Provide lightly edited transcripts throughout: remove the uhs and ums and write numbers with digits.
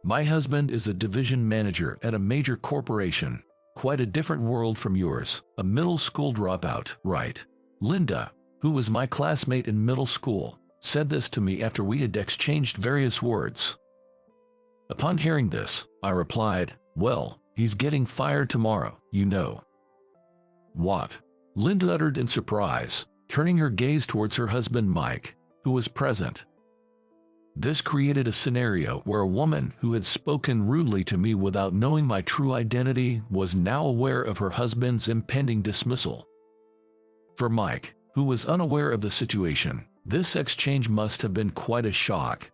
My husband is a division manager at a major corporation. Quite a different world from yours. A middle school dropout, right? Linda, who was my classmate in middle school, said this to me after we had exchanged various words. Upon hearing this, I replied, "Well, he's getting fired tomorrow, you know." "What?" Linda uttered in surprise, turning her gaze towards her husband Mike, who was present. This created a scenario where a woman who had spoken rudely to me without knowing my true identity was now aware of her husband's impending dismissal. For Mike, who was unaware of the situation, this exchange must have been quite a shock.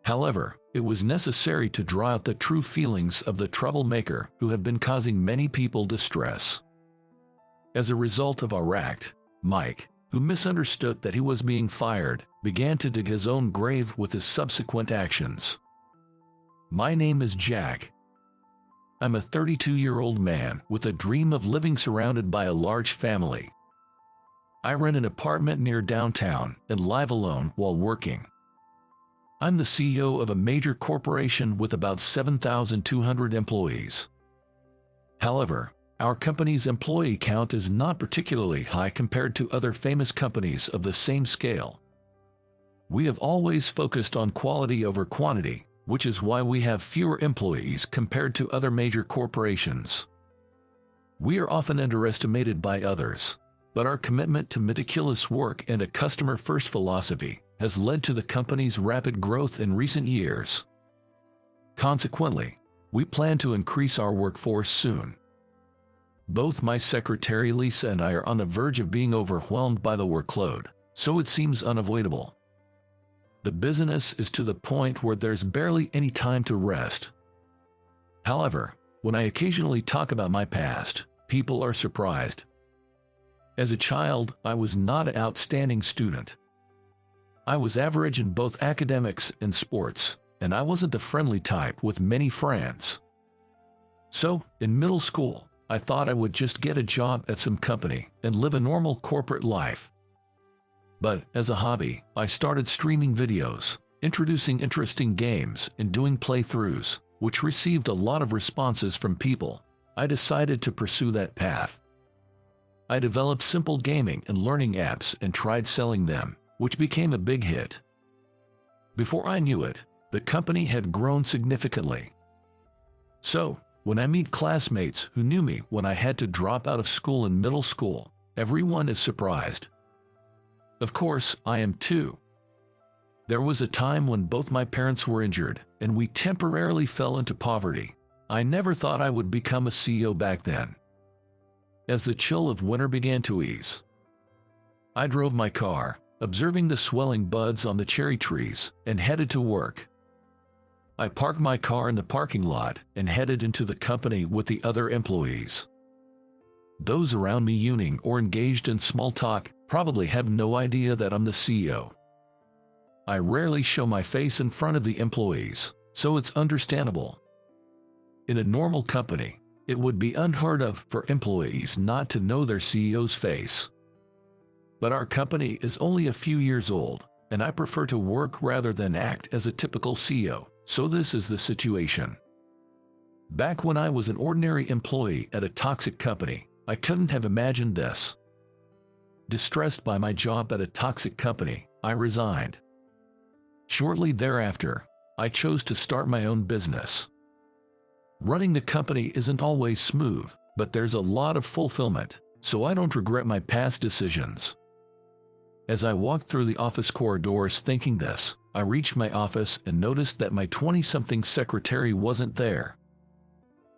However, it was necessary to draw out the true feelings of the troublemaker who had been causing many people distress. As a result of our act, Mike, who misunderstood that he was being fired, began to dig his own grave with his subsequent actions. My name is Jack. I'm a 32-year-old man with a dream of living surrounded by a large family. I rent an apartment near downtown and live alone while working. I'm the CEO of a major corporation with about 7,200 employees. However, our company's employee count is not particularly high compared to other famous companies of the same scale. We have always focused on quality over quantity, which is why we have fewer employees compared to other major corporations. We are often underestimated by others, but our commitment to meticulous work and a customer-first philosophy has led to the company's rapid growth in recent years. Consequently, we plan to increase our workforce soon. Both my secretary Lisa and I are on the verge of being overwhelmed by the workload, so it seems unavoidable. The business is to the point where there's barely any time to rest. However, when I occasionally talk about my past, people are surprised. As a child, I was not an outstanding student. I was average in both academics and sports, and I wasn't a friendly type with many friends. So, in middle school, I thought I would just get a job at some company and live a normal corporate life. But, as a hobby, I started streaming videos, introducing interesting games, and doing playthroughs, which received a lot of responses from people. I decided to pursue that path. I developed simple gaming and learning apps and tried selling them, which became a big hit. Before I knew it, the company had grown significantly. So, when I meet classmates who knew me when I had to drop out of school in middle school, everyone is surprised. Of course, I am too. There was a time when both my parents were injured, and we temporarily fell into poverty. I never thought I would become a CEO back then. As the chill of winter began to ease, I drove my car, observing the swelling buds on the cherry trees, and headed to work. I parked my car in the parking lot and headed into the company with the other employees. Those around me yawning or engaged in small talk probably have no idea that I'm the CEO. I rarely show my face in front of the employees, so it's understandable. In a normal company, it would be unheard of for employees not to know their CEO's face. But our company is only a few years old, and I prefer to work rather than act as a typical CEO, so this is the situation. Back when I was an ordinary employee at a toxic company, I couldn't have imagined this. Distressed by my job at a toxic company, I resigned. Shortly thereafter, I chose to start my own business. Running the company isn't always smooth, but there's a lot of fulfillment, so I don't regret my past decisions. As I walked through the office corridors thinking this, I reached my office and noticed that my 20-something secretary wasn't there.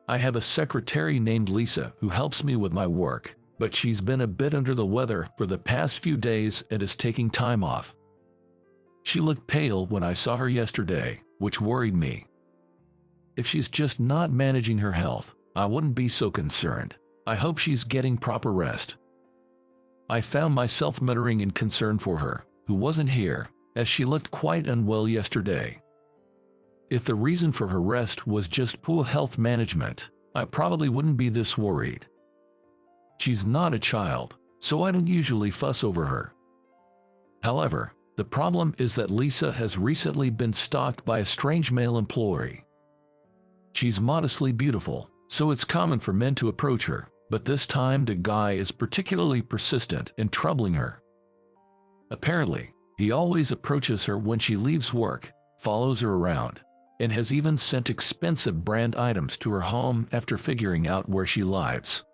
I have a secretary named Lisa who helps me with my work, but she's been a bit under the weather for the past few days and is taking time off. She looked pale when I saw her yesterday, which worried me. If she's just not managing her health, I wouldn't be so concerned. I hope she's getting proper rest. I found myself muttering in concern for her, who wasn't here, as she looked quite unwell yesterday. If the reason for her rest was just poor health management, I probably wouldn't be this worried. She's not a child, so I don't usually fuss over her. However, The problem is that Lisa has recently been stalked by a strange male employee. She's modestly beautiful, so it's common for men to approach her, but this time the guy is particularly persistent in troubling her. Apparently, he always approaches her when she leaves work, follows her around, and has even sent expensive brand items to her home after figuring out where she lives.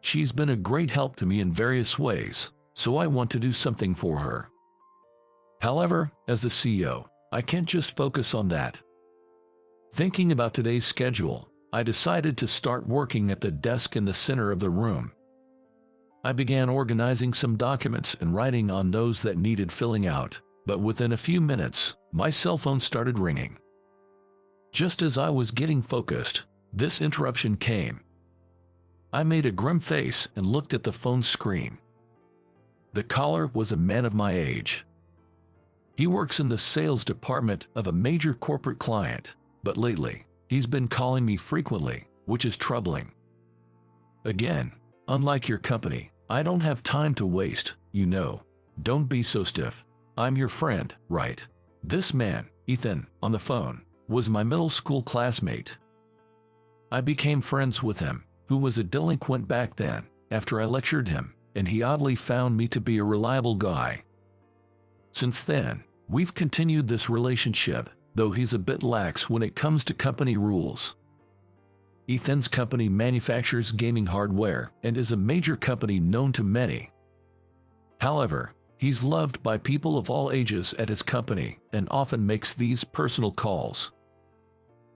She's been a great help to me in various ways, so I want to do something for her. However, as the CEO, I can't just focus on that. Thinking about today's schedule, I decided to start working at the desk in the center of the room. I began organizing some documents and writing on those that needed filling out, but within a few minutes, my cell phone started ringing. Just as I was getting focused, this interruption came. I made a grim face and looked at the phone screen. The caller was a man of my age. He works in the sales department of a major corporate client, but lately, he's been calling me frequently, which is troubling. Again, unlike your company, I don't have time to waste, you know. Don't be so stiff. I'm your friend, right? This man, Ethan, on the phone, was my middle school classmate. I became friends with him, who was a delinquent back then, after I lectured him, and he oddly found me to be a reliable guy. Since then, we've continued this relationship, though he's a bit lax when it comes to company rules. Ethan's company manufactures gaming hardware and is a major company known to many. However, he's loved by people of all ages at his company and often makes these personal calls.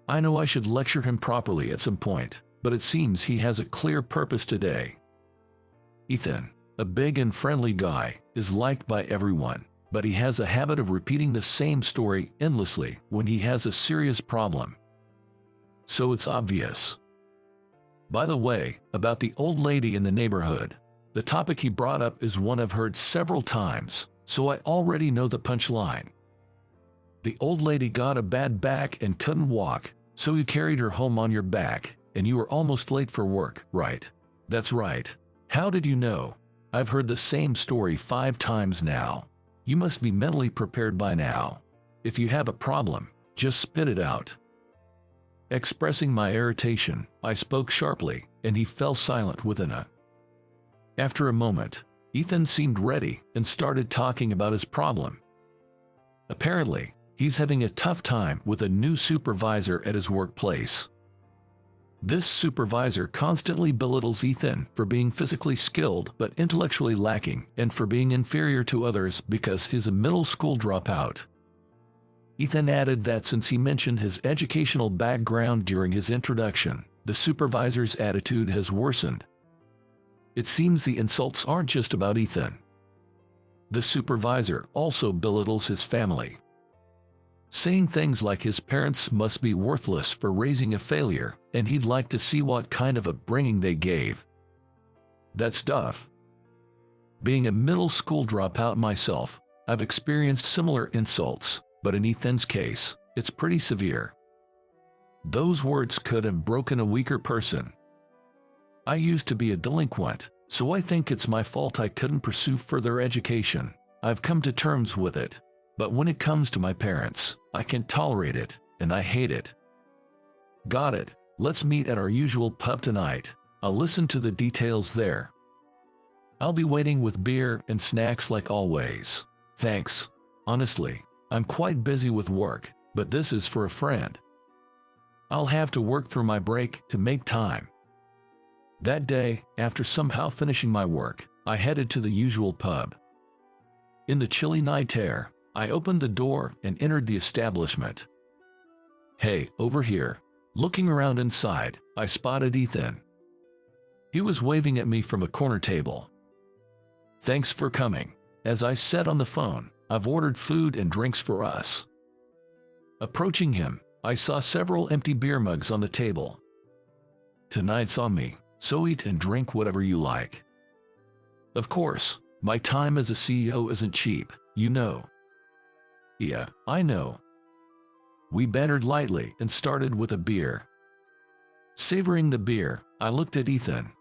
I know I should lecture him properly at some point, but it seems he has a clear purpose today. Ethan, a big and friendly guy, is liked by everyone, but he has a habit of repeating the same story endlessly when he has a serious problem. So it's obvious. By the way, about the old lady in the neighborhood, the topic he brought up is one I've heard several times, so I already know the punchline. The old lady got a bad back and couldn't walk, so you carried her home on your back, and you were almost late for work, right? That's right. How did you know? I've heard the same story 5 times now. You must be mentally prepared by now. If you have a problem, just spit it out. Expressing my irritation, I spoke sharply, and he fell silent within a. After a moment, Ethan seemed ready and started talking about his problem. Apparently, he's having a tough time with a new supervisor at his workplace. This supervisor constantly belittles Ethan for being physically skilled but intellectually lacking and for being inferior to others because he's a middle school dropout. Ethan added that since he mentioned his educational background during his introduction, the supervisor's attitude has worsened. It seems the insults aren't just about Ethan. The supervisor also belittles his family, saying things like his parents must be worthless for raising a failure, and he'd like to see what kind of upbringing they gave. That's tough. Being a middle school dropout myself, I've experienced similar insults, but in Ethan's case, it's pretty severe. Those words could have broken a weaker person. I used to be a delinquent, so I think it's my fault I couldn't pursue further education. I've come to terms with it. But when it comes to my parents, I can't tolerate it, and I hate it. Got it. Let's meet at our usual pub tonight. I'll listen to the details there. I'll be waiting with beer and snacks like always. Thanks. Honestly, I'm quite busy with work, but this is for a friend. I'll have to work through my break to make time. That day, after somehow finishing my work, I headed to the usual pub. In the chilly night air, I opened the door and entered the establishment. Hey, over here. Looking around inside, I spotted Ethan. He was waving at me from a corner table. Thanks for coming. As I said on the phone, I've ordered food and drinks for us. Approaching him, I saw several empty beer mugs on the table. Tonight's on me, so eat and drink whatever you like. Of course, my time as a CEO isn't cheap, you know. Yeah, I know. We bantered lightly and started with a beer. Savoring the beer, I looked at Ethan.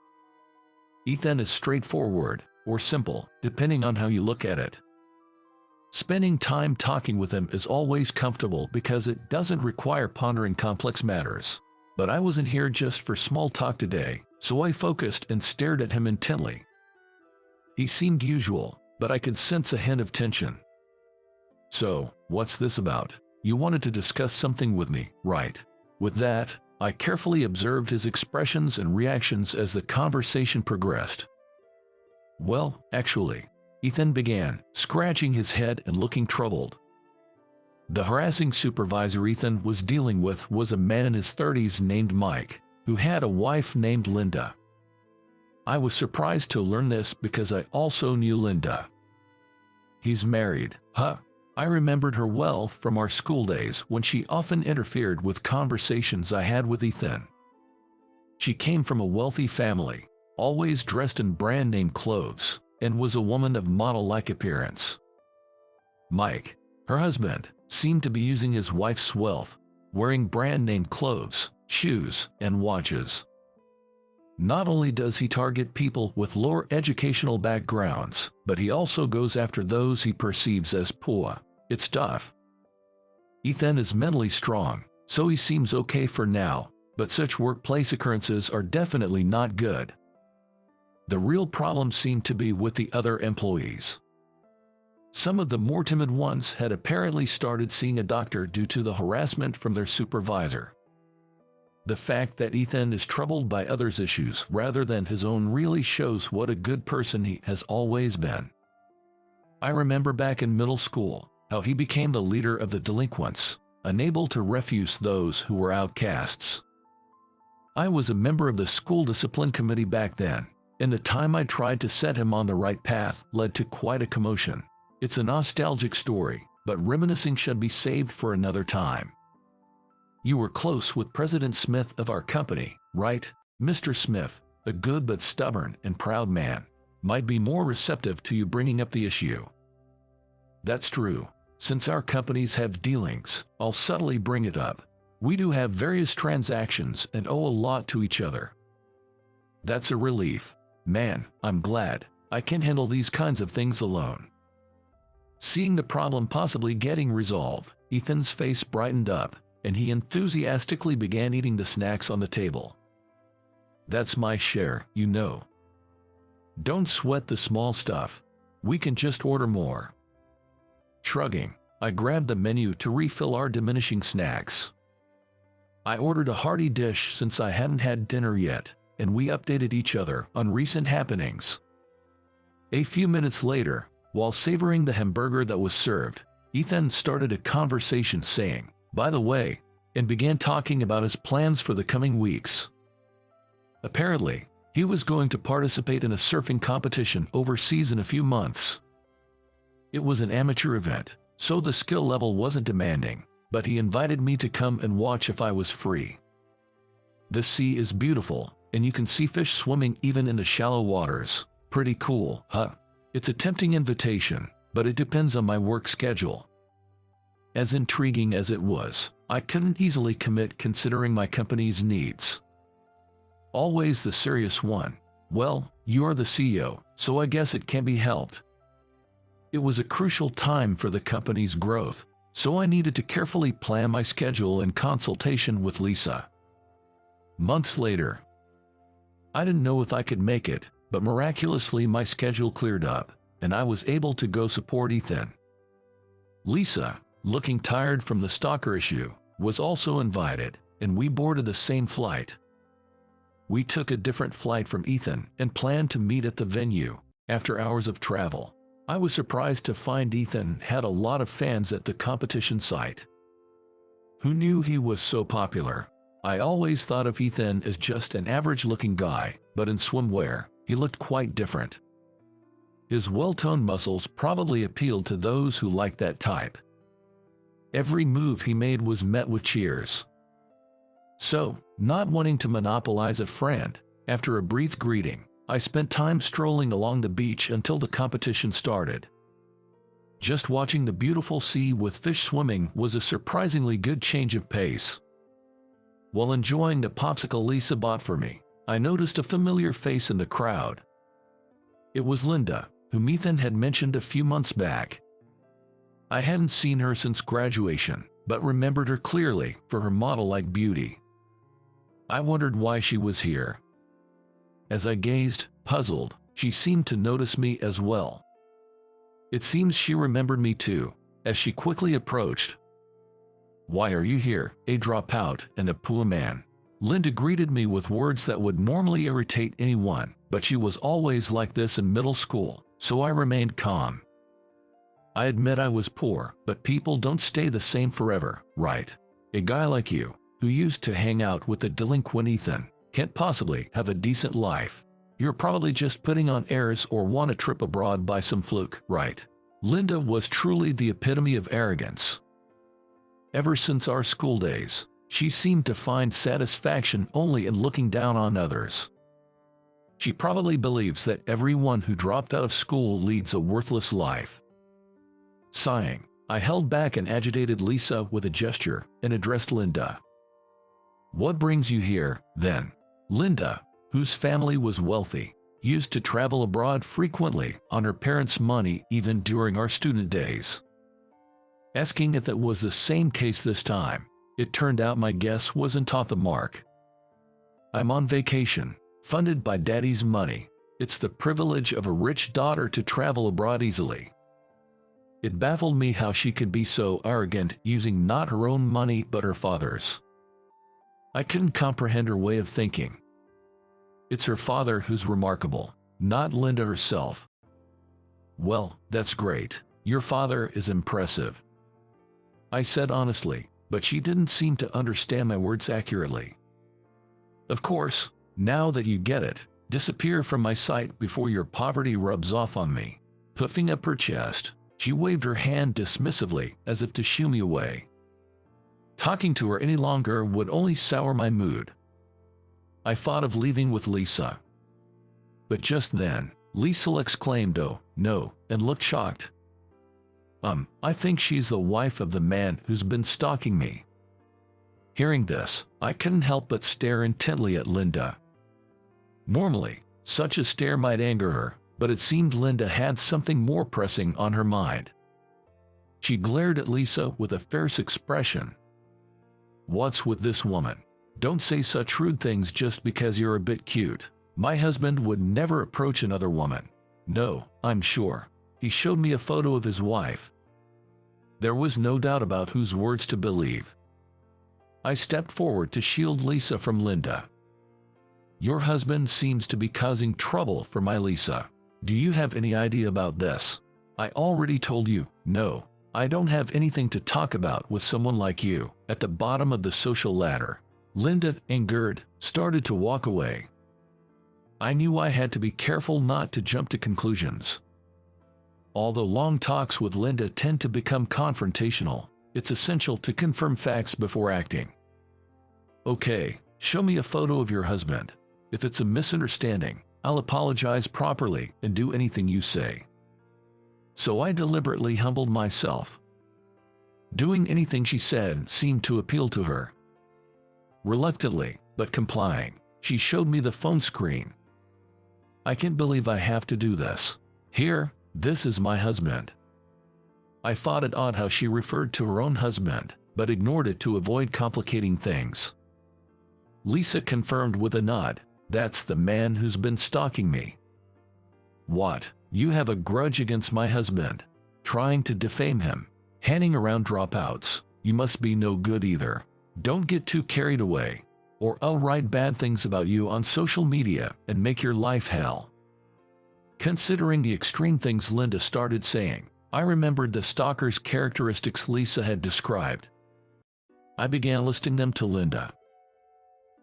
Ethan is straightforward, or simple, depending on how you look at it. Spending time talking with him is always comfortable because it doesn't require pondering complex matters. But I wasn't here just for small talk today, so I focused and stared at him intently. He seemed usual, but I could sense a hint of tension. "So, what's this about? You wanted to discuss something with me, right?" With that, I carefully observed his expressions and reactions as the conversation progressed. "Well, actually," Ethan began, scratching his head and looking troubled. The harassing supervisor Ethan was dealing with was a man in his 30s named Mike, who had a wife named Linda. I was surprised to learn this because I also knew Linda. "He's married, huh?" I remembered her well from our school days when she often interfered with conversations I had with Ethan. She came from a wealthy family, always dressed in brand-name clothes, and was a woman of model-like appearance. Mike, her husband, seemed to be using his wife's wealth, wearing brand-name clothes, shoes, and watches. Not only does he target people with lower educational backgrounds, but he also goes after those he perceives as poor. It's tough. Ethan is mentally strong, so he seems okay for now, but such workplace occurrences are definitely not good. The real problem seemed to be with the other employees. Some of the more timid ones had apparently started seeing a doctor due to the harassment from their supervisor. The fact that Ethan is troubled by others' issues rather than his own really shows what a good person he has always been. I remember back in middle school, how he became the leader of the delinquents, unable to refuse those who were outcasts. I was a member of the school discipline committee back then, and the time I tried to set him on the right path led to quite a commotion. It's a nostalgic story, but reminiscing should be saved for another time. You were close with President Smith of our company, right? Mr. Smith, a good but stubborn and proud man, might be more receptive to you bringing up the issue. That's true. Since our companies have dealings, I'll subtly bring it up. We do have various transactions and owe a lot to each other. That's a relief. Man, I'm glad. I can handle these kinds of things alone. Seeing the problem possibly getting resolved, Ethan's face brightened up, and he enthusiastically began eating the snacks on the table. That's my share, you know. Don't sweat the small stuff. We can just order more. Shrugging, I grabbed the menu to refill our diminishing snacks. I ordered a hearty dish since I hadn't had dinner yet, and we updated each other on recent happenings. A few minutes later, while savoring the hamburger that was served, Ethan started a conversation saying, "By the way," and began talking about his plans for the coming weeks. Apparently, he was going to participate in a surfing competition overseas in a few months. It was an amateur event, so the skill level wasn't demanding, but he invited me to come and watch if I was free. The sea is beautiful, and you can see fish swimming even in the shallow waters. Pretty cool, huh? It's a tempting invitation, but it depends on my work schedule. As intriguing as it was, I couldn't easily commit considering my company's needs. Always the serious one. Well, you're the CEO, so I guess it can be helped. It was a crucial time for the company's growth, so I needed to carefully plan my schedule in consultation with Lisa. Months later, I didn't know if I could make it, but miraculously my schedule cleared up, and I was able to go support Ethan. Lisa, looking tired from the stalker issue, was also invited, and we boarded the same flight. We took a different flight from Ethan and planned to meet at the venue. After hours of travel, I was surprised to find Ethan had a lot of fans at the competition site. Who knew he was so popular? I always thought of Ethan as just an average-looking guy, but in swimwear, he looked quite different. His well-toned muscles probably appealed to those who liked that type. Every move he made was met with cheers. So, not wanting to monopolize a friend, after a brief greeting, I spent time strolling along the beach until the competition started. Just watching the beautiful sea with fish swimming was a surprisingly good change of pace. While enjoying the popsicle Lisa bought for me, I noticed a familiar face in the crowd. It was Linda, whom Ethan had mentioned a few months back. I hadn't seen her since graduation, but remembered her clearly for her model-like beauty. I wondered why she was here. As I gazed, puzzled, she seemed to notice me as well. It seems she remembered me too, as she quickly approached. "Why are you here, a dropout and a poor man?" Linda greeted me with words that would normally irritate anyone, but she was always like this in middle school, so I remained calm. I admit I was poor, but people don't stay the same forever, right? A guy like you, who used to hang out with the delinquent Ethan, can't possibly have a decent life. You're probably just putting on airs or want a trip abroad by some fluke, right? Linda was truly the epitome of arrogance. Ever since our school days, she seemed to find satisfaction only in looking down on others. She probably believes that everyone who dropped out of school leads a worthless life. Sighing, I held back an agitated Lisa with a gesture and addressed Linda. "What brings you here, then?" Linda, whose family was wealthy, used to travel abroad frequently on her parents' money even during our student days. Asking if it was the same case this time, it turned out my guess wasn't off the mark. "I'm on vacation, funded by Daddy's money. It's the privilege of a rich daughter to travel abroad easily." It baffled me how she could be so arrogant using not her own money but her father's. I couldn't comprehend her way of thinking. It's her father who's remarkable, not Linda herself. "Well, that's great. Your father is impressive," I said honestly, but she didn't seem to understand my words accurately. "Of course, now that you get it, disappear from my sight before your poverty rubs off on me." Puffing up her chest, she waved her hand dismissively as if to shoo me away. Talking to her any longer would only sour my mood. I thought of leaving with Lisa. But just then, Lisa exclaimed, "Oh, no," and looked shocked. I think she's the wife of the man who's been stalking me." Hearing this, I couldn't help but stare intently at Linda. Normally, such a stare might anger her, but it seemed Linda had something more pressing on her mind. She glared at Lisa with a fierce expression. "What's with this woman? Don't say such rude things just because you're a bit cute. My husband would never approach another woman. No, I'm sure. He showed me a photo of his wife." There was no doubt about whose words to believe. I stepped forward to shield Lisa from Linda. "Your husband seems to be causing trouble for my Lisa. Do you have any idea about this?" "I already told you, no. I don't have anything to talk about with someone like you, at the bottom of the social ladder." Linda, angered, started to walk away. I knew I had to be careful not to jump to conclusions. Although long talks with Linda tend to become confrontational, it's essential to confirm facts before acting. "Okay, show me a photo of your husband. If it's a misunderstanding, I'll apologize properly and do anything you say." So I deliberately humbled myself. Doing anything she said seemed to appeal to her. Reluctantly, but complying, she showed me the phone screen. "I can't believe I have to do this. Here, this is my husband." I thought it odd how she referred to her own husband, but ignored it to avoid complicating things. Lisa confirmed with a nod, "That's the man who's been stalking me." "What, you have a grudge against my husband? Trying to defame him? Handing around dropouts? You must be no good either. Don't get too carried away, or I'll write bad things about you on social media and make your life hell." Considering the extreme things Linda started saying, I remembered the stalker's characteristics Lisa had described. I began listing them to Linda.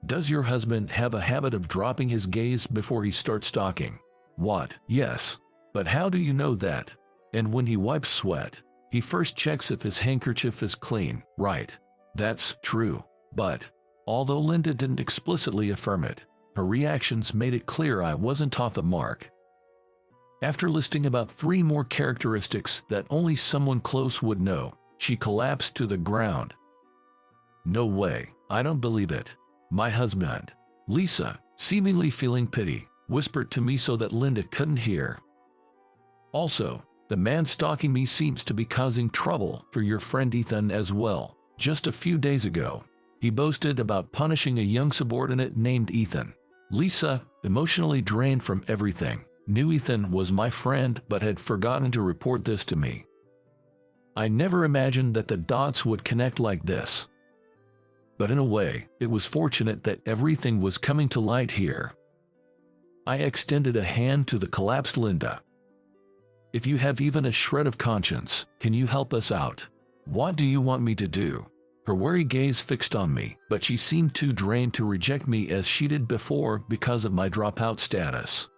"Does your husband have a habit of dropping his gaze before he starts stalking?" "What? Yes. But how do you know that? And when he wipes sweat, he first checks if his handkerchief is clean, right?" "That's true." But, although Linda didn't explicitly affirm it, her reactions made it clear I wasn't off the mark. After listing about 3 more characteristics that only someone close would know, she collapsed to the ground. "No way, I don't believe it. My husband." Lisa, seemingly feeling pity, whispered to me so that Linda couldn't hear. "Also, The man stalking me seems to be causing trouble for your friend Ethan as well. Just a few days ago, he boasted about punishing a young subordinate named Ethan. Lisa, emotionally drained from everything, knew Ethan was my friend but had forgotten to report this to me. I never imagined that the dots would connect like this. But in a way, it was fortunate that everything was coming to light here. I extended a hand to the collapsed Linda. If you have even a shred of conscience, can you help us out? What do you want me to do? Her wary gaze fixed on me, but she seemed too drained to reject me as she did before because of my dropout status.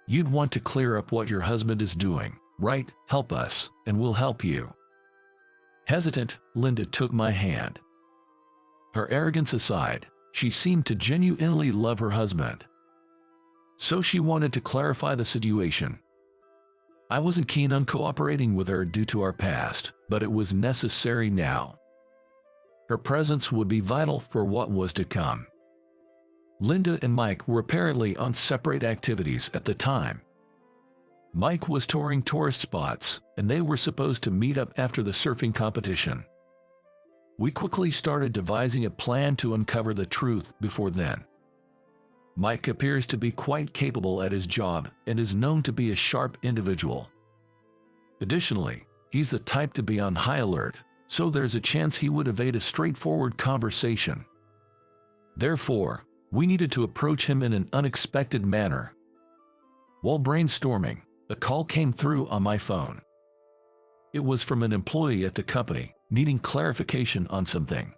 You'd want to clear up what your husband is doing, right? Help us, and we'll help you. Hesitant, Linda took my hand. Her arrogance aside, she seemed to genuinely love her husband. So she wanted to clarify the situation. I wasn't keen on cooperating with her due to our past, but it was necessary now. Her presence would be vital for what was to come. Linda and Mike were apparently on separate activities at the time. Mike was touring tourist spots, and they were supposed to meet up after the surfing competition. We quickly started devising a plan to uncover the truth before then. Mike appears to be quite capable at his job and is known to be a sharp individual. Additionally, he's the type to be on high alert, so there's a chance he would evade a straightforward conversation. Therefore, we needed to approach him in an unexpected manner. While brainstorming, a call came through on my phone. It was from an employee at the company, needing clarification on something.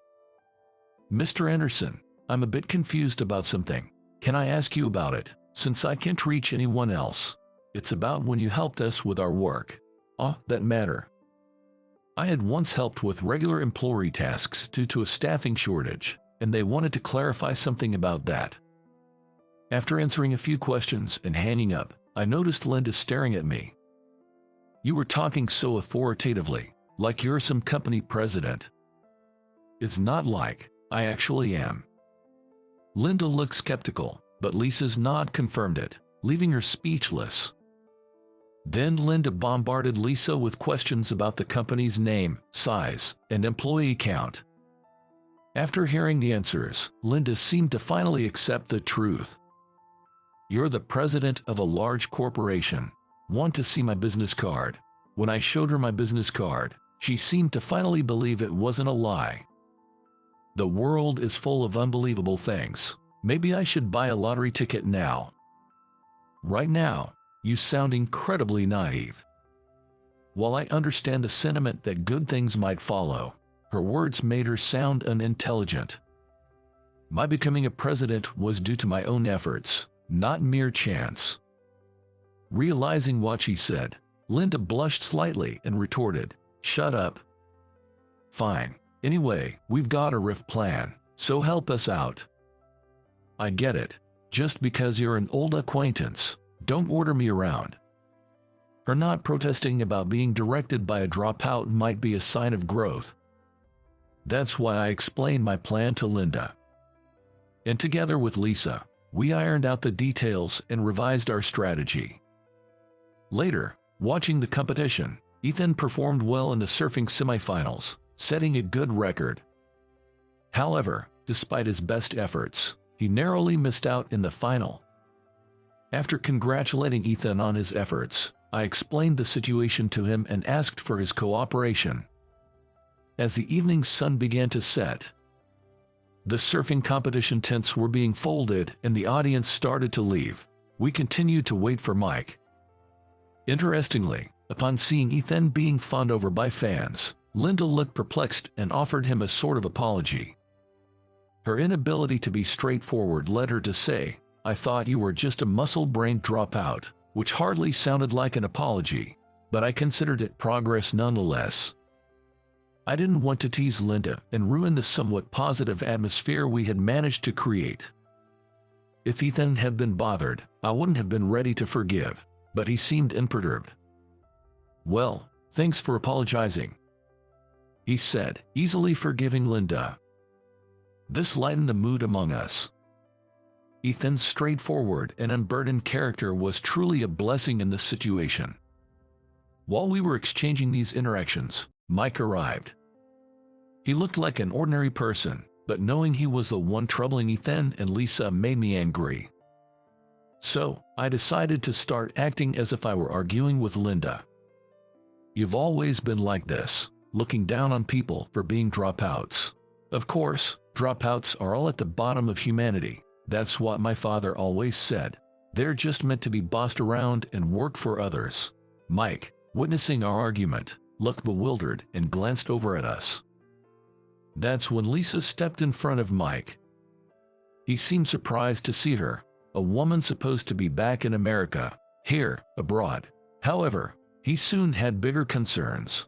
Mr. Anderson, I'm a bit confused about something. Can I ask you about it, since I can't reach anyone else? It's about when you helped us with our work. That matter. I had once helped with regular employee tasks due to a staffing shortage, and they wanted to clarify something about that. After answering a few questions and hanging up, I noticed Linda staring at me. You were talking so authoritatively, like you're some company president. It's not like I actually am. Linda looked skeptical, but Lisa's nod confirmed it, leaving her speechless. Then Linda bombarded Lisa with questions about the company's name, size, and employee count. After hearing the answers, Linda seemed to finally accept the truth. You're the president of a large corporation. Want to see my business card? When I showed her my business card, she seemed to finally believe it wasn't a lie. The world is full of unbelievable things. Maybe I should buy a lottery ticket now. Right now, you sound incredibly naive. While I understand the sentiment that good things might follow, her words made her sound unintelligent. My becoming a president was due to my own efforts, not mere chance. Realizing what she said, Linda blushed slightly and retorted, "Shut up." Fine. Anyway, we've got a riff plan, so help us out. I get it. Just because you're an old acquaintance, don't order me around. Her not protesting about being directed by a dropout might be a sign of growth. That's why I explained my plan to Linda. And together with Lisa, we ironed out the details and revised our strategy. Later, watching the competition, Ethan performed well in the surfing semifinals, setting a good record. However, despite his best efforts, he narrowly missed out in the final. After congratulating Ethan on his efforts, I explained the situation to him and asked for his cooperation. As the evening sun began to set, the surfing competition tents were being folded and the audience started to leave. We continued to wait for Mike. Interestingly, upon seeing Ethan being fawned over by fans, Linda looked perplexed and offered him a sort of apology. Her inability to be straightforward led her to say, "I thought you were just a muscle-brained dropout," which hardly sounded like an apology, but I considered it progress nonetheless. I didn't want to tease Linda and ruin the somewhat positive atmosphere we had managed to create. If Ethan had been bothered, I wouldn't have been ready to forgive, but he seemed imperturbed. "Well, thanks for apologizing," he said, easily forgiving Linda. This lightened the mood among us. Ethan's straightforward and unburdened character was truly a blessing in this situation. While we were exchanging these interactions, Mike arrived. He looked like an ordinary person, but knowing he was the one troubling Ethan and Lisa made me angry. So, I decided to start acting as if I were arguing with Linda. You've always been like this, looking down on people for being dropouts. Of course, dropouts are all at the bottom of humanity. That's what my father always said. They're just meant to be bossed around and work for others. Mike, witnessing our argument, looked bewildered and glanced over at us. That's when Lisa stepped in front of Mike. He seemed surprised to see her, a woman supposed to be back in America, here, abroad. However, he soon had bigger concerns.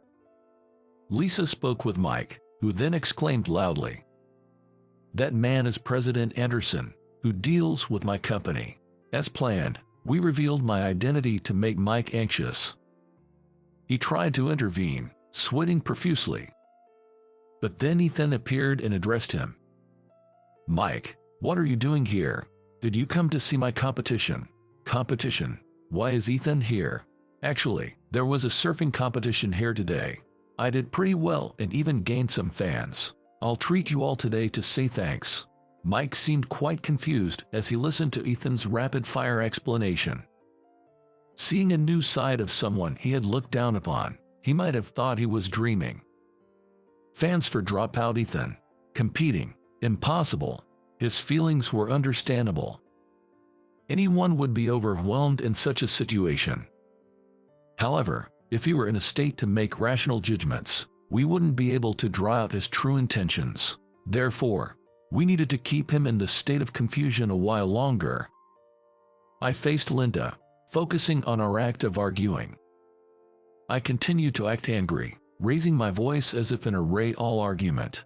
Lisa spoke with Mike, who then exclaimed loudly, "That man is President Anderson, who deals with my company." As planned, we revealed my identity to make Mike anxious. He tried to intervene, sweating profusely. But then Ethan appeared and addressed him. "Mike, what are you doing here? Did you come to see my competition?" "Competition? Why is Ethan here?" "Actually, there was a surfing competition here today. I did pretty well and even gained some fans. I'll treat you all today to say thanks." Mike seemed quite confused as he listened to Ethan's rapid-fire explanation. Seeing a new side of someone he had looked down upon, he might have thought he was dreaming. Fans for dropout Ethan. Competing. Impossible. His feelings were understandable. Anyone would be overwhelmed in such a situation. However, if he were in a state to make rational judgments, we wouldn't be able to draw out his true intentions. Therefore, we needed to keep him in the state of confusion a while longer. I faced Linda, focusing on our act of arguing. I continued to act angry, raising my voice as if in a ray-all argument.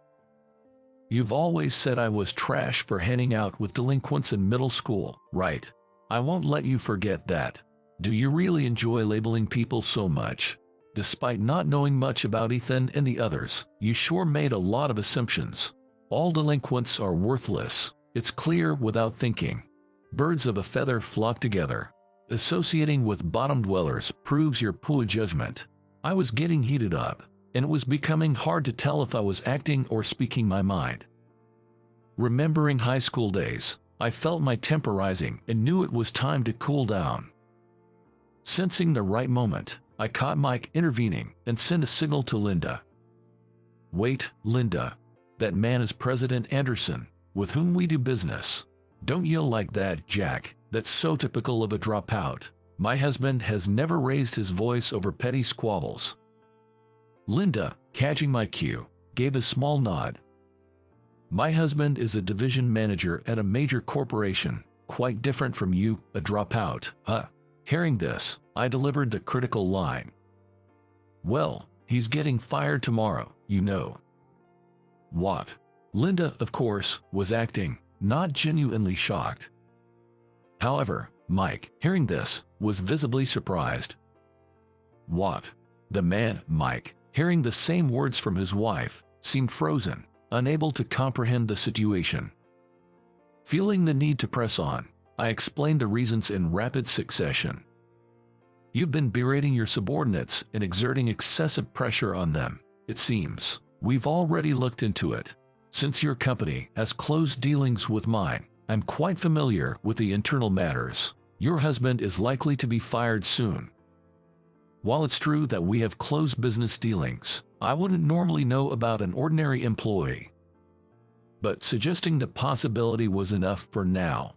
"You've always said I was trash for hanging out with delinquents in middle school, right? I won't let you forget that. Do you really enjoy labeling people so much? Despite not knowing much about Ethan and the others, you sure made a lot of assumptions. All delinquents are worthless. It's clear without thinking. Birds of a feather flock together. Associating with bottom dwellers proves your poor judgment." I was getting heated up, and it was becoming hard to tell if I was acting or speaking my mind. Remembering high school days, I felt my temper rising and knew it was time to cool down. Sensing the right moment, I caught Mike intervening and sent a signal to Linda. "Wait, Linda. That man is President Anderson, with whom we do business. Don't yell like that, Jack. That's so typical of a dropout. My husband has never raised his voice over petty squabbles." Linda, catching my cue, gave a small nod. "My husband is a division manager at a major corporation, quite different from you, a dropout, huh?" Hearing this, I delivered the critical line. "Well, he's getting fired tomorrow, you know." "What?" Linda, of course, was acting, not genuinely shocked. However, Mike, hearing this, was visibly surprised. "What?" The man, Mike, hearing the same words from his wife, seemed frozen, unable to comprehend the situation. Feeling the need to press on, I explained the reasons in rapid succession. "You've been berating your subordinates and exerting excessive pressure on them, it seems. We've already looked into it. Since your company has closed dealings with mine, I'm quite familiar with the internal matters. Your husband is likely to be fired soon. While it's true that we have closed business dealings, I wouldn't normally know about an ordinary employee. But suggesting the possibility was enough for now."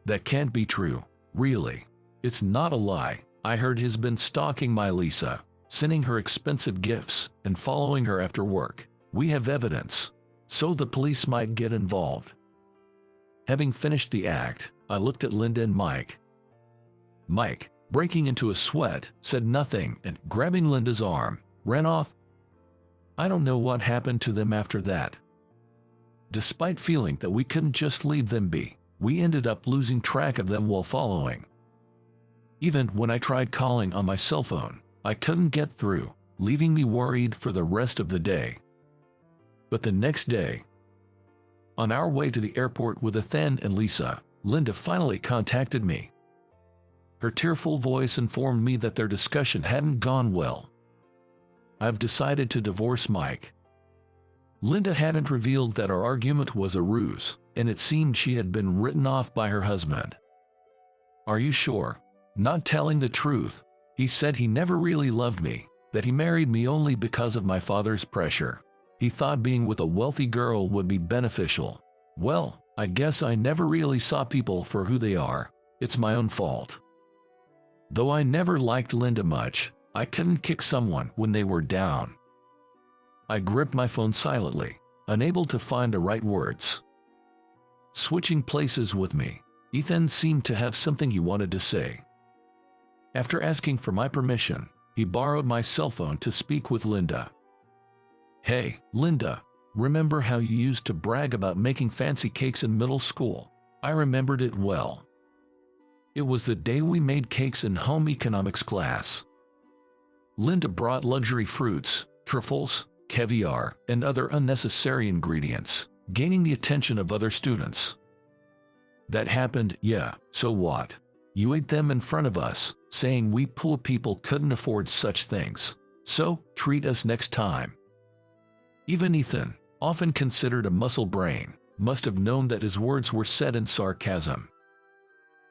"That can't be true, really. It's not a lie. I heard he's been stalking my Lisa, sending her expensive gifts and following her after work. We have evidence, so the police might get involved." Having finished the act, I looked at Linda and Mike. Mike, breaking into a sweat, said nothing and, grabbing Linda's arm, ran off. I don't know what happened to them after that. Despite feeling that we couldn't just leave them be, we ended up losing track of them while following. Even when I tried calling on my cell phone, I couldn't get through, leaving me worried for the rest of the day. But the next day, on our way to the airport with Ethan and Lisa, Linda finally contacted me. Her tearful voice informed me that their discussion hadn't gone well. "I've decided to divorce Mike." Linda hadn't revealed that our argument was a ruse, and it seemed she had been written off by her husband. "Are you sure?" "Not telling the truth. He said he never really loved me, that he married me only because of my father's pressure. He thought being with a wealthy girl would be beneficial. Well, I guess I never really saw people for who they are. It's my own fault." Though I never liked Linda much, I couldn't kick someone when they were down. I gripped my phone silently, unable to find the right words. Switching places with me, Ethan seemed to have something he wanted to say. After asking for my permission, he borrowed my cell phone to speak with Linda. "Hey, Linda, remember how you used to brag about making fancy cakes in middle school?" I remembered it well. It was the day we made cakes in home economics class. Linda brought luxury fruits, truffles, caviar, and other unnecessary ingredients, gaining the attention of other students. "That happened, yeah, so what? You ate them in front of us, saying we poor people couldn't afford such things. So, treat us next time." Even Ethan, often considered a muscle brain, must have known that his words were said in sarcasm.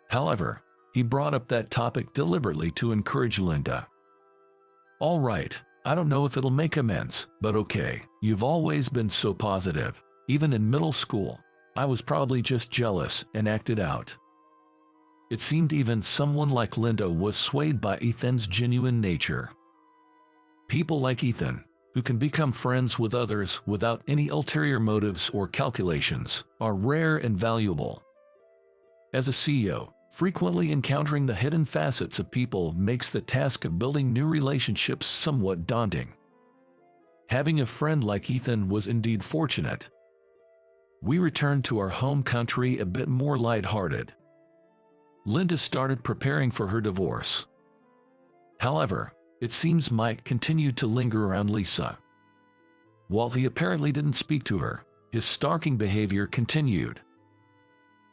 However, he brought up that topic deliberately to encourage Linda. "All right, I don't know if it'll make amends, but okay, you've always been so positive. Even in middle school, I was probably just jealous and acted out." It seemed even someone like Linda was swayed by Ethan's genuine nature. People like Ethan, who can become friends with others without any ulterior motives or calculations, are rare and valuable. As a CEO, frequently encountering the hidden facets of people makes the task of building new relationships somewhat daunting. Having a friend like Ethan was indeed fortunate. We returned to our home country a bit more lighthearted. Linda started preparing for her divorce. However, it seems Mike continued to linger around Lisa. While he apparently didn't speak to her, his stalking behavior continued.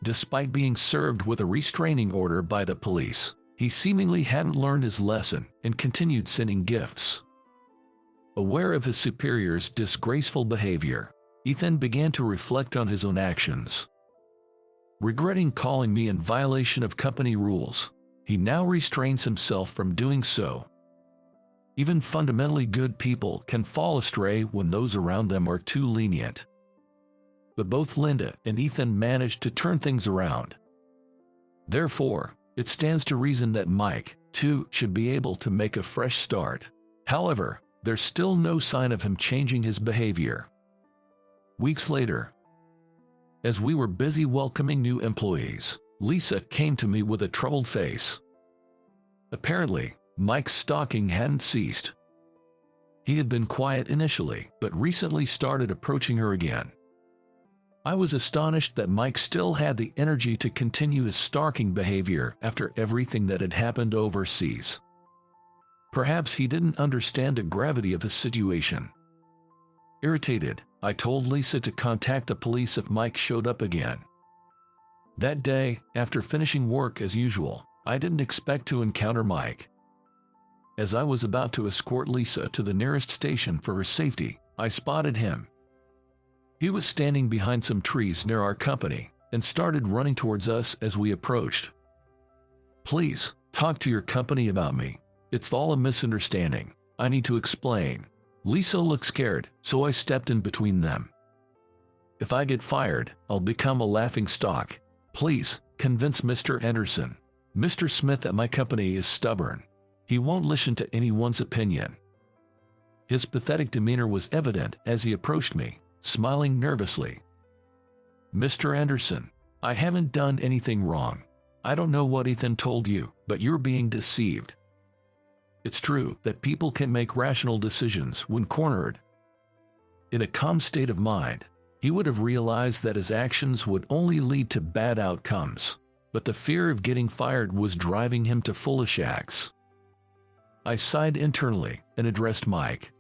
Despite being served with a restraining order by the police, he seemingly hadn't learned his lesson and continued sending gifts. Aware of his superior's disgraceful behavior, Ethan began to reflect on his own actions. Regretting calling me in violation of company rules, he now restrains himself from doing so. Even fundamentally good people can fall astray when those around them are too lenient. But both Linda and Ethan managed to turn things around. Therefore, it stands to reason that Mike, too, should be able to make a fresh start. However, there's still no sign of him changing his behavior. Weeks later, as we were busy welcoming new employees, Lisa came to me with a troubled face. Apparently, Mike's stalking hadn't ceased. He had been quiet initially, but recently started approaching her again. I was astonished that Mike still had the energy to continue his stalking behavior after everything that had happened overseas. Perhaps he didn't understand the gravity of his situation. Irritated, I told Lisa to contact the police if Mike showed up again. That day, after finishing work as usual, I didn't expect to encounter Mike. As I was about to escort Lisa to the nearest station for her safety, I spotted him. He was standing behind some trees near our company and started running towards us as we approached. "Please, talk to your company about me. It's all a misunderstanding. I need to explain." Lisa looked scared, so I stepped in between them. "If I get fired, I'll become a laughingstock. Please, convince Mr. Anderson. Mr. Smith at my company is stubborn. He won't listen to anyone's opinion." His pathetic demeanor was evident as he approached me, smiling nervously. "Mr. Anderson, I haven't done anything wrong. I don't know what Ethan told you, but you're being deceived. It's true that people can make rational decisions when cornered." In a calm state of mind, he would have realized that his actions would only lead to bad outcomes, but the fear of getting fired was driving him to foolish acts. I sighed internally and addressed Mike.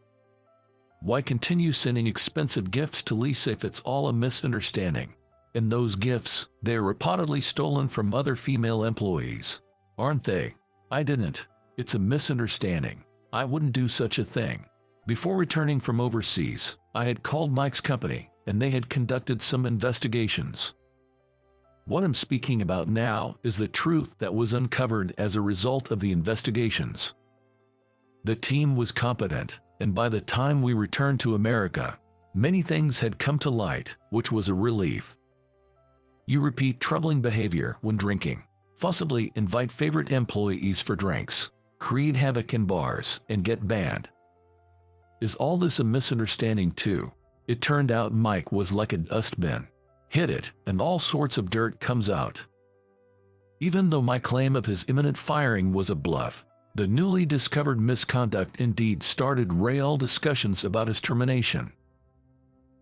"Why continue sending expensive gifts to Lisa if it's all a misunderstanding? And those gifts, they are reportedly stolen from other female employees. aren't they? I didn't. It's a misunderstanding. I wouldn't do such a thing. Before returning from overseas, I had called Mike's company, and they had conducted some investigations. What I'm speaking about now is the truth that was uncovered as a result of the investigations. The team was competent, and by the time we returned to America, many things had come to light, which was a relief. You repeat troubling behavior when drinking, forcibly invite favorite employees for drinks, create havoc in bars, and get banned. Is all this a misunderstanding too? It turned out Mike was like a dustbin. Hit it, and all sorts of dirt comes out. Even though my claim of his imminent firing was a bluff, the newly discovered misconduct indeed started real discussions about his termination.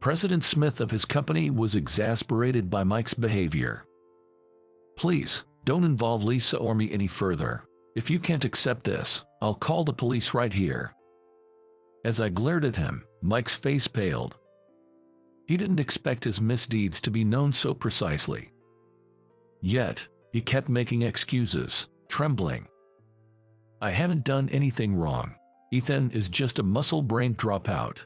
President Smith of his company was exasperated by Mike's behavior. Please, don't involve Lisa or me any further. If you can't accept this, I'll call the police right here. As I glared at him, Mike's face paled. He didn't expect his misdeeds to be known so precisely. Yet, he kept making excuses, trembling. I haven't done anything wrong. Ethan is just a muscle-brained dropout.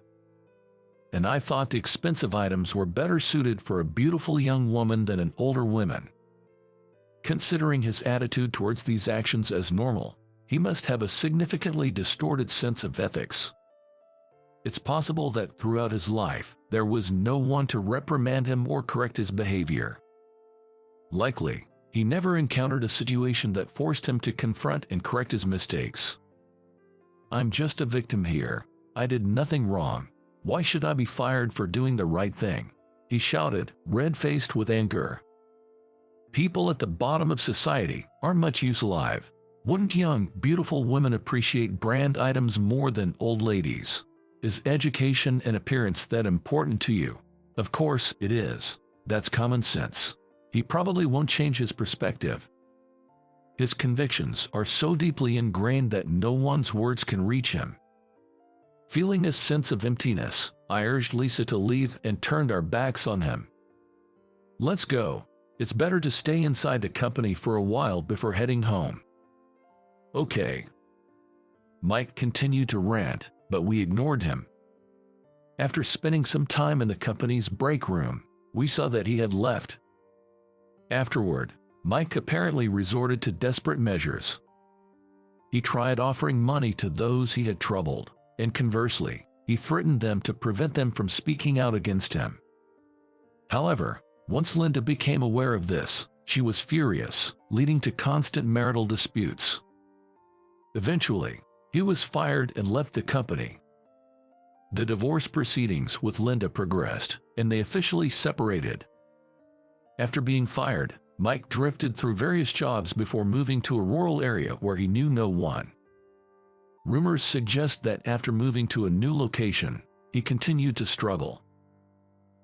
And I thought the expensive items were better suited for a beautiful young woman than an older woman. Considering his attitude towards these actions as normal, he must have a significantly distorted sense of ethics. It's possible that throughout his life, there was no one to reprimand him or correct his behavior. Likely, he never encountered a situation that forced him to confront and correct his mistakes. I'm just a victim here. I did nothing wrong. Why should I be fired for doing the right thing? He shouted, red-faced with anger. People at the bottom of society aren't much use alive. Wouldn't young, beautiful women appreciate brand items more than old ladies? Is education and appearance that important to you? Of course it is. That's common sense. He probably won't change his perspective. His convictions are so deeply ingrained that no one's words can reach him. Feeling a sense of emptiness, I urged Lisa to leave and turned our backs on him. Let's go. It's better to stay inside the company for a while before heading home. Okay. Mike continued to rant, but we ignored him. After spending some time in the company's break room, we saw that he had left. Afterward, Mike apparently resorted to desperate measures. He tried offering money to those he had troubled, and conversely, he threatened them to prevent them from speaking out against him. However, once Linda became aware of this, she was furious, leading to constant marital disputes. Eventually, he was fired and left the company. The divorce proceedings with Linda progressed, and they officially separated. After being fired, Mike drifted through various jobs before moving to a rural area where he knew no one. Rumors suggest that after moving to a new location, he continued to struggle,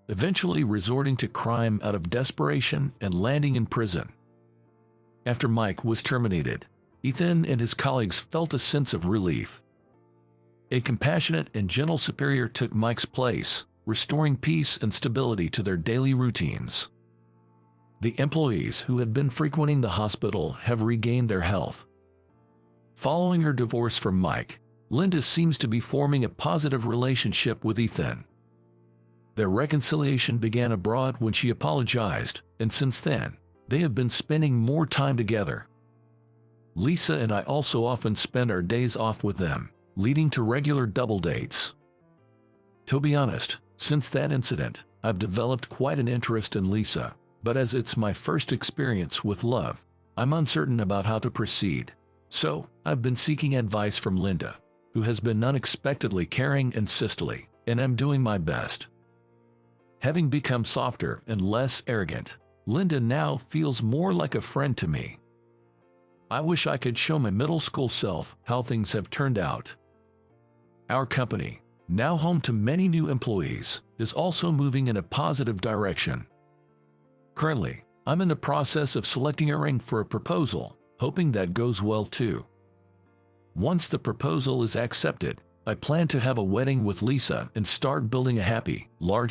eventually resorting to crime out of desperation and landing in prison. After Mike was terminated, Ethan and his colleagues felt a sense of relief. A compassionate and gentle superior took Mike's place, restoring peace and stability to their daily routines. The employees who had been frequenting the hospital have regained their health. Following her divorce from Mike, Linda seems to be forming a positive relationship with Ethan. Their reconciliation began abroad when she apologized, and since then, they have been spending more time together. Lisa and I also often spend our days off with them, leading to regular double dates. To be honest, since that incident, I've developed quite an interest in Lisa, but as it's my first experience with love, I'm uncertain about how to proceed. So, I've been seeking advice from Linda, who has been unexpectedly caring and sisterly, and I'm doing my best. Having become softer and less arrogant, Linda now feels more like a friend to me. I wish I could show my middle school self how things have turned out. Our company, now home to many new employees, is also moving in a positive direction. Currently, I'm in the process of selecting a ring for a proposal, hoping that goes well too. Once the proposal is accepted, I plan to have a wedding with Lisa and start building a happy, large